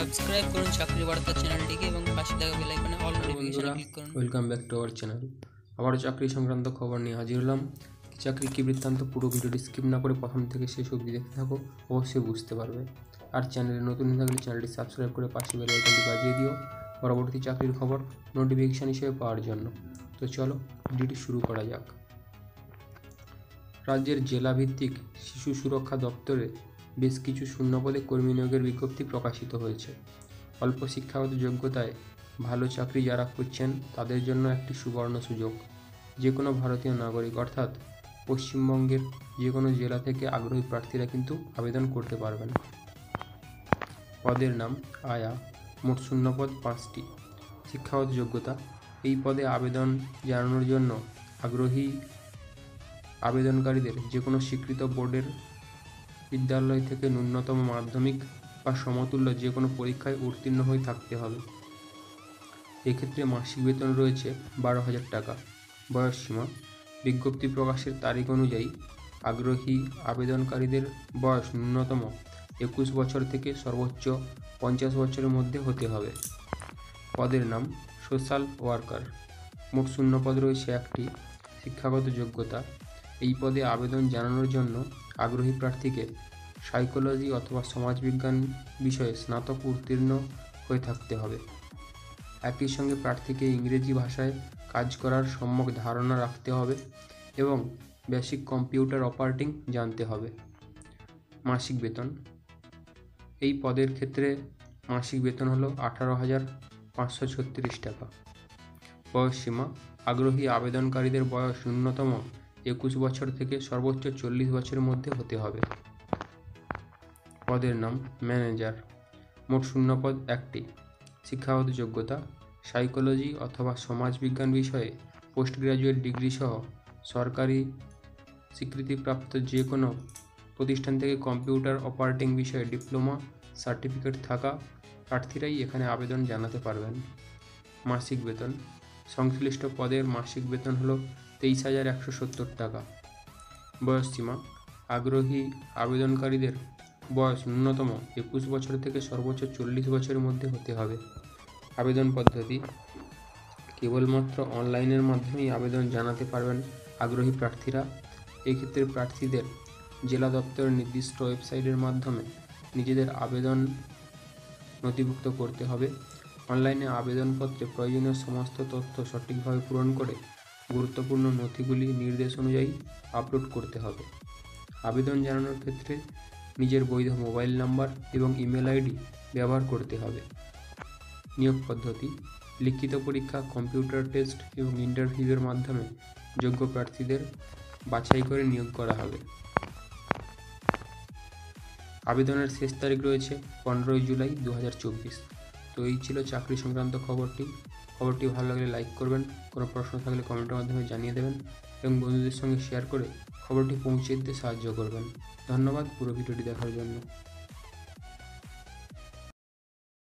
Subscribe করুন চাকরি বার্তা চ্যানেলটিকে এবং পাশে থাকা বেল আইকনে অল নোটিফিকেশন ক্লিক করুন। Welcome back to our channel. আবারও চাকরি সংক্রান্ত খবর নিয়ে হাজির হলাম। চাকরি কি বৃত্তান্ত পুরো ভিডিওটি স্কিপ না করে প্রথম থেকে শেষ অবধি দেখতে থাকো, অবশ্যই বুঝতে পারবে। আর চ্যানেলে নতুন হয়ে থাকলে চ্যানেলটি সাবস্ক্রাইব করে পাশে বেল আইকনটি বাজিয়ে দিও পরবর্তী চাকরির খবর নোটিফিকেশান হিসেবে পাওয়ার জন্য। তো চলো ভিডিওটি শুরু করা যাক। রাজ্যের জেলাভিত্তিক শিশু সুরক্ষা দপ্তরে বেশ কিছু শূন্যপদে কর্মী নিয়োগের বিজ্ঞপ্তি প্রকাশিত হয়েছে। অল্প শিক্ষাগত যোগ্যতায় ভালো চাকরি যারা খুঁজছেন তাদের জন্য একটি সুবর্ণ সুযোগ। যে কোনো ভারতীয় নাগরিক অর্থাৎ পশ্চিমবঙ্গের যে কোনো জেলা থেকে আগ্রহী প্রার্থীরা কিন্তু আবেদন করতে পারবেন। পদের নাম আয়া, মোট শূন্যপদ 5টি। শিক্ষাগত যোগ্যতা, এই পদে আবেদন জানানোর জন্য আগ্রহী আবেদনকারীদের যে কোনো স্বীকৃত বোর্ডের বিদ্যালয় থেকে ন্যূনতম মাধ্যমিক বা সমতুল্য যে কোনো পরীক্ষায় উত্তীর্ণ হয়ে থাকতে হবে। এক্ষেত্রে মাসিক বেতন রয়েছে 12,000 টাকা। বয়সসীমা, বিজ্ঞপ্তি প্রকাশের তারিখ অনুযায়ী আগ্রহী আবেদনকারীদের বয়স ন্যূনতম 21 বছর থেকে সর্বোচ্চ 50 বছরের মধ্যে হতে হবে। পদের নাম সোশ্যাল ওয়ার্কার, মোট শূন্যপদ রয়েছে 1টি। শিক্ষাগত যোগ্যতা, এই পদে আবেদন জানানোর জন্য আগ্রহী প্রার্থীকে সাইকোলজি অথবা সমাজবিজ্ঞান বিষয়ে স্নাতক উত্তীর্ণ হয়ে থাকতে হবে। একই সঙ্গে প্রার্থীকে ইংরেজি ভাষায় কাজ করার সম্যক ধারণা রাখতে হবে এবং বেসিক কম্পিউটার অপারেটিং জানতে হবে। মাসিক বেতন, এই পদের ক্ষেত্রে মাসিক বেতন হলো 18,536 টাকা। বয়সসীমা, আগ্রহী আবেদনকারীদের বয়স ন্যূনতম 21 বছর থেকে সর্বোচ্চ 40 বছরের মধ্যে হতে হবে। পদের নাম ম্যানেজার, মোট শূন্যপদ 1টি। শিক্ষাগত যোগ্যতা, সাইকোলজি অথবা সমাজবিজ্ঞান বিষয়ে পোস্ট গ্রাজুয়েট ডিগ্রি সহ সরকারি স্বীকৃতিপ্রাপ্ত যে কোনো প্রতিষ্ঠান থেকে কম্পিউটার অপারেটিং বিষয়ে ডিপ্লোমা সার্টিফিকেট থাকা প্রার্থীরাই এখানে আবেদন জানাতে পারবেন। মাসিক বেতন, সংশ্লিষ্ট পদের মাসিক বেতন হলো 23,170 টাকা। বয়সসীমা, আগ্রহী আবেদনকারীদের বয়স ন্যূনতম 21 বছর থেকে সর্বোচ্চ 40 বছরের মধ্যে হতে হবে। আবেদন পদ্ধতি, কেবলমাত্র অনলাইনের মাধ্যমেই আবেদন জানাতে পারবেন আগ্রহী প্রার্থীরা। এক্ষেত্রে প্রার্থীদের জেলা দপ্তরের নির্দিষ্ট ওয়েবসাইটের মাধ্যমে নিজেদের আবেদন নথিভুক্ত করতে হবে। অনলাইনে আবেদনপত্রে প্রয়োজনীয় সমস্ত তথ্য সঠিকভাবে পূরণ করে গুরুত্বপূর্ণ নথিগুলি নির্দেশ অনুযায়ী আপলোড করতে হবে। আবেদন জানানোর ক্ষেত্রে নিজের বৈধ মোবাইল নাম্বার এবং ইমেল আইডি ব্যবহার করতে হবে। নিয়োগ পদ্ধতি, লিখিত পরীক্ষা, কম্পিউটার টেস্ট এবং ইন্টারভিউয়ের মাধ্যমে যোগ্য প্রার্থীদের বাছাই করে নিয়োগ করা হবে। আবেদনের শেষ তারিখ রয়েছে 15 জুলাই 2024। তো এই ছিল চাকরি সংক্রান্ত খবরটি ভালো লাগলে লাইক করবেন, কোনো প্রশ্ন থাকলে কমেন্টের মাধ্যমে জানিয়ে দেবেন এবং বন্ধুদের সঙ্গে শেয়ার করে খবরটি পৌঁছে দিতে সাহায্য করবেন। ধন্যবাদ পুরো ভিডিওটি দেখার জন্য।